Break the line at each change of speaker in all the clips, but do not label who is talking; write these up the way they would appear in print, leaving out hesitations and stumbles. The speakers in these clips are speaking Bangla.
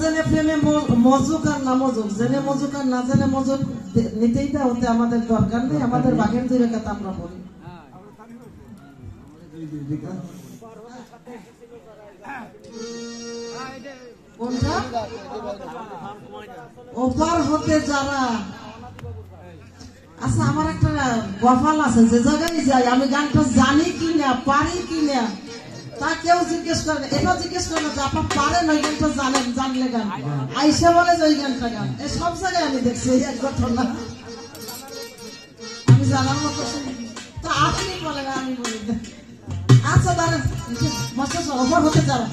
জেনে প্রেমে মজুক আর না মজুক, জেনে মজুক আর না জেনে মজুক নিতেই দেওয়া হতে আমাদের দরকার নেই। আমাদের বাঘের দুই রেখাতে আমরা বলি কোনটা ওপার হতে যারা। আচ্ছা আমার একটা গফাল আছে, যে জায়গায় যাই আমি গানটা জানি কিনা পারি কিনা তা কেউ জিজ্ঞেস করে না। এটা জিজ্ঞেস করে না যে আপনার পারেন ওই গানটা জানেন, জানলে গান আইসা বলে যে ওই গানটা গান। এই সব জায়গায় আমি দেখছি এই এক ঘটনা আমি জানার মতো তা আপনি বলেন আমি বলি। আচ্ছা দাঁড়ান মাস্টার ওপার হতে যারা।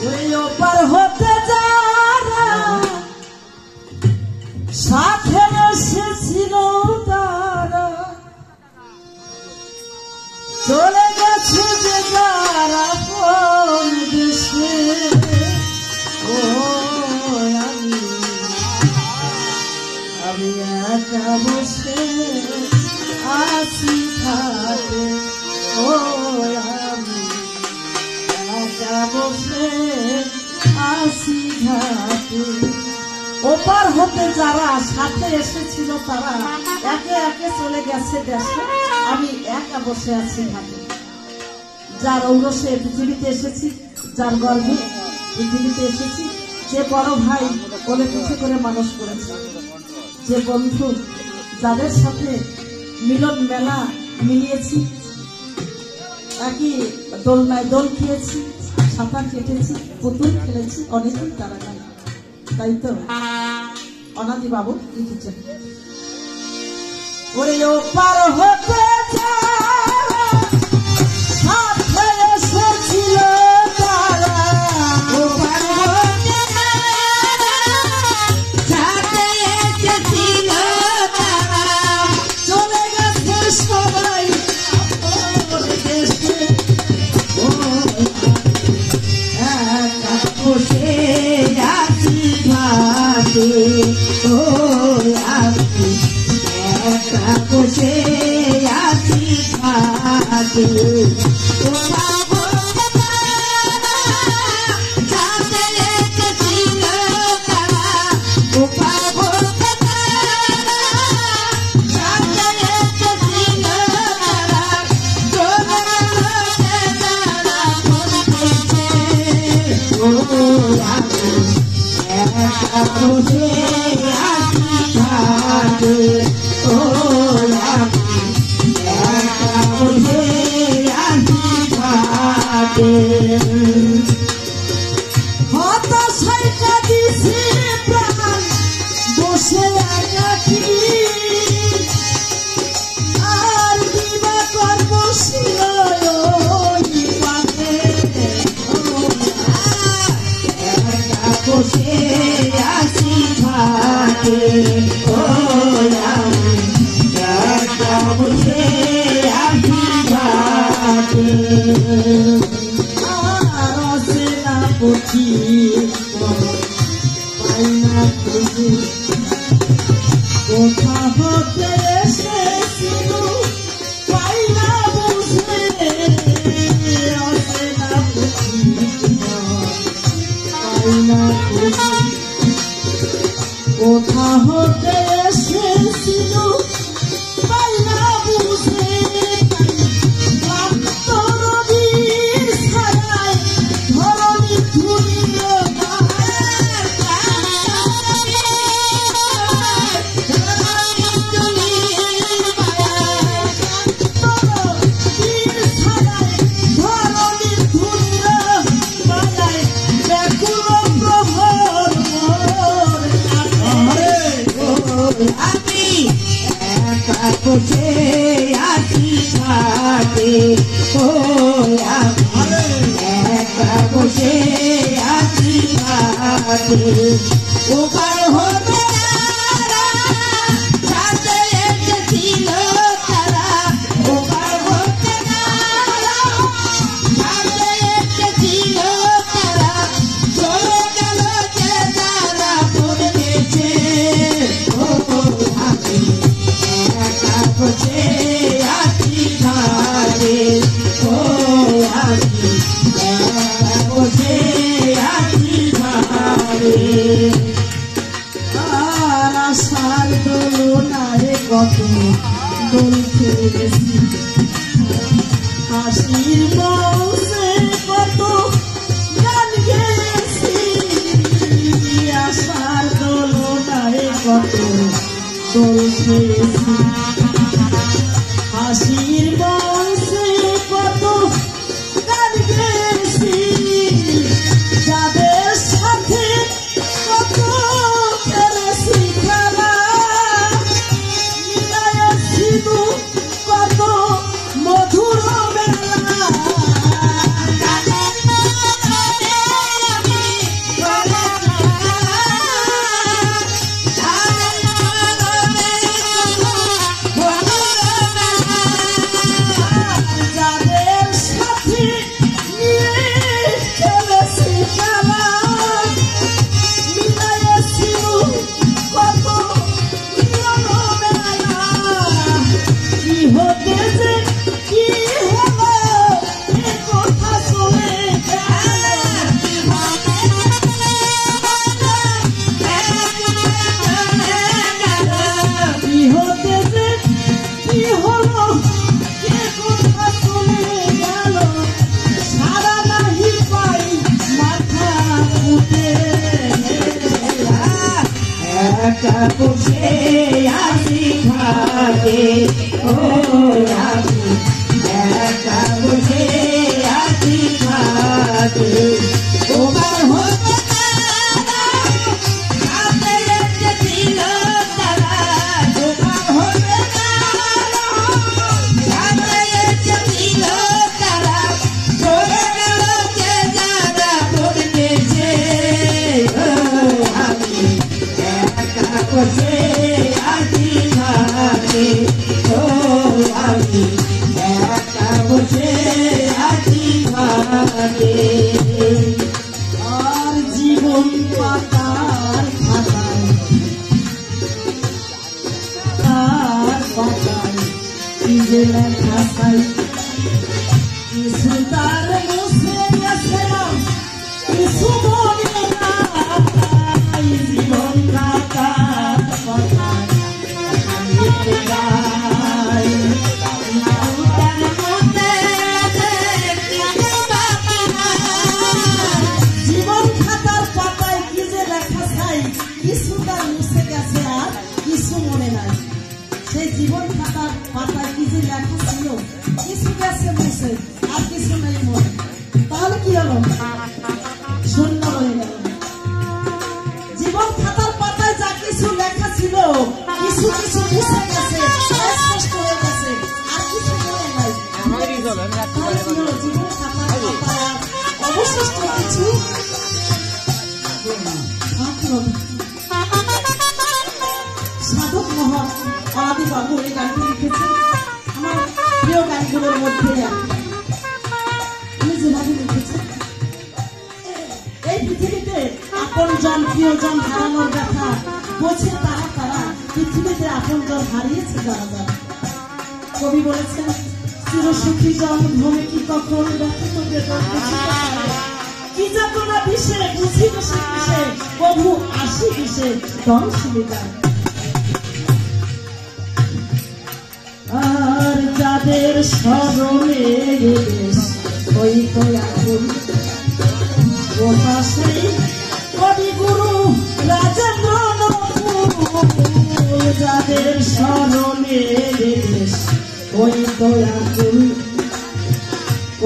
ওই ওপার হতে যারা সাথে এসেছিল তারা চলে গেছে যে যারা কোন দেশে। ও আমি একা বসে আছি ঘাটে, ও আমি একা বসে আছি ঘাটে। ওপার হতে যারা সাথে এসেছিল তারা একে একে চলে গেছে দেশে, আমি একা বসে আছি ঘাটে। যার ঔরসে পৃথিবীতে এসেছি, যার গর্ভে পৃথিবীতে এসেছি, যে বড় ভাই কোলে পিঠে করে মানুষ করেছে, যে বন্ধু যাদের সাথে মিলন মেলা মিলিয়েছি, একই দোলনায় দোল খেয়েছি, সাঁতার কেটেছি, পুতুল খেলেছি, অনেকেই তারা নাই। তাই তো অনাদি বাবু লিখেছেন ওরে ওপার হতে সাথে এসেছিল তারা, ওপার হতে সাথে এসেছিল তারা চলে গেছে সবাই দেশে। ও একা বসে আছি ঘাটে, ও আমি একা বসে আছি ঘাটে। কোথা হতে এসেছিল পাইনা বুঝে ধরণী ধুলির বসে আছি ঘাটে, ও আমি একা বসে আছি
ওপার হতে সাথে এসেছিল তারা, ওপার হতে সাথে এসেছিল তারা, চলে গেল যে তারা পড়েছে। ও আমি একা বসে আছি ঘরে, ও আমি একা বসে আছি ঘরে।
আর আশার দোলনায় কত দোল খেয়েছি, হাসির বসে কত গান গেয়েছি, আশার দোলনায় কত দোল খেয়েছি, হাসির বসে কত গান গেয়েছি, যাদের সাথে কত খেলেছি খেলা, মিলাইয়াছিল কত মধুর বেলা। যাদের সাথে নিয়ে খেলেছি খেলা, মিলাইয়াছিল কত মিলন বেলা। কি হতে যে কি হলো এ কথা শুনে কি হতে যে কি হলো এ কথা শুনে গেল, সারা নাহি পাই মাথা উঠে।
একা বসে আছি ঘরে, ও আমি একা বসে আছি ঘরে। ওপার হতে সাথে এসেছিল তারা, ওপার হতে সাথে এসেছিল তারা, চলে গেল যে যারা পড়েছে। ও আমি একা বসে আছি ঘরে, ও আমি একা বসে আছি ঘরে।
আর জীবন পাতার খাতায়, তার পাতায় কি যে লেখা চাই, কিছু তার মুছে গেছে না, কিছু মনে নাই। জীবন খাতার পাতায় আমি গাই,
তার মধ্যে কিছু বাকি নাই।
জীবন খাতার পাতায় কি যে লেখা চাই, কিছু তার মুছে গেছে আর কিছু মনে নাই। সেই জীবন খাতার পাতায় কি যে লেখা ছিল, কিছু গেছে মুছে আর কিছু নেই মনে। তাহলে কি হলো? শূন্য হয়ে গেল। জীবন খাতার পাতায় যা কিছু লেখা ছিল, কিছু কিছু মুছে গেছে, স্পষ্ট হয়ে গেছে, আর কিছু মনে নাই। তাহলে কি হলো? জীবন খাতার পাতায় আর অবশিষ্ট কিছু থাকলো না। সাধক মহৎ আদি বাবু এই গানটি লিখেছেন, আমার প্রিয় গানগুলোর মধ্যে উনি যেভাবে লিখেছেন, এই পৃথিবীতে আপনজন প্রিয়জন হারানোর ব্যথা বোঝে তারা তারা, পৃথিবীতে আপনজন হারিয়েছে যারা যারা। কবি বলেছেন, চিরসুখী জন ভূমি কি কখন ব্যথিত বেদন বুঝিতে পারে, কি যাতনা বিষে বুঝিবে সে বিষে, প্রভু আসি বিষে দর্শিকা। আর যাদের স্মরণে দেশ ওই তো আগুন, ওটা সেই কবিগুরু রাজেন্দ্র নকুল। যাদের স্মরণে দেশ ওই তো আগুন,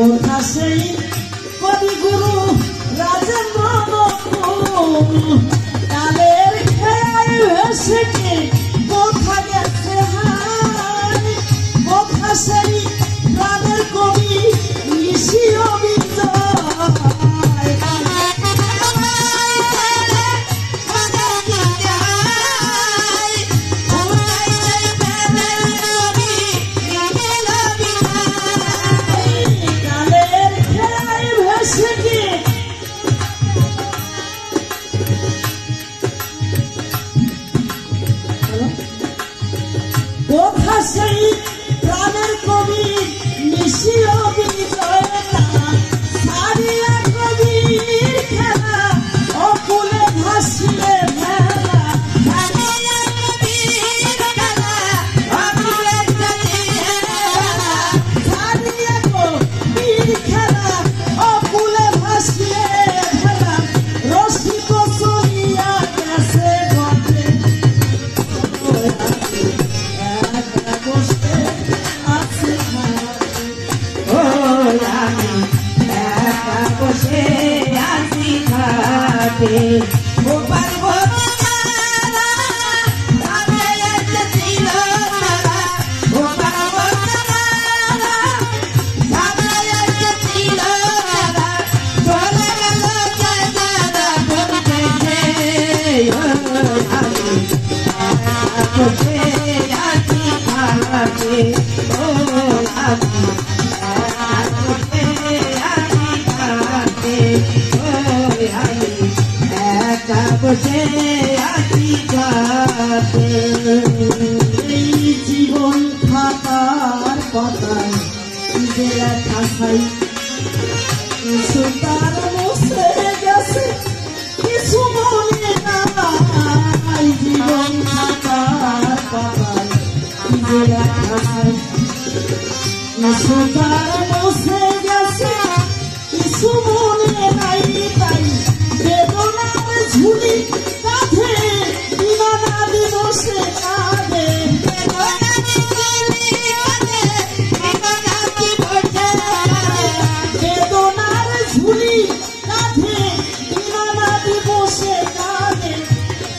ওটা সেই কবিগুরু রাজেন্দ্র নকুল। কালের খেয়াল ভেসেছে কোথা গেছে হায়, কোথা সেই প্রাণের কবি নিশিও বিজয়। সেই প্রাণের কবি নিশিও বিজয়তা সারিয়া কবির খেলা অকুলে ভাসিয়ে মেলা
সারিয়া কবির খেলা অকুলে ভাসিয়ে মেলা
সারিয়া কবির খেলা অকুলে ভাসিয়ে মেলা রসিক চলিয়া গেছে ঘটে একা বসে আছে
আমি একা বসে আছি ঘাটে ও পার্বতী মালা তারে এসেছিল তারা ও পার্বতী মালা তারে এসেছিল তারা চলে গেল যে তারা বলতেছে আমি একা বসে আছি ঘাটে ও আমি বসে আছি ঘাটে
এই জীবন খাতার পাতায় যে লেখা ছাই কিছু তার মুছে গেছে কিছু মনে নাই জীবন খাতার পাতায় যে লেখা ছাই কিছু তার মুছে গেছে কিছু মনে নাই তাই বেদনার ঝুলি কাঁধে দিবানা দিবসে কাঁদে বেদনার ঝুলি কাঁধে দিবানা দিবসে কাঁদে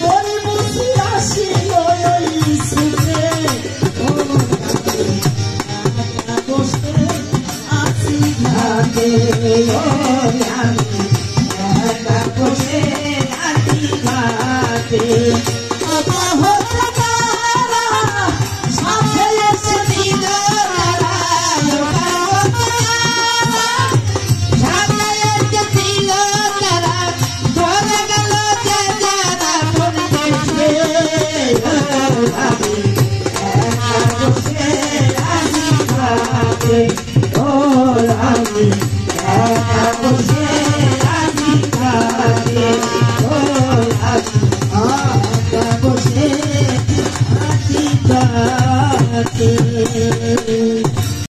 তোরে বুঝি আসিল ওই সুখে একা বসে আছি ঘাটে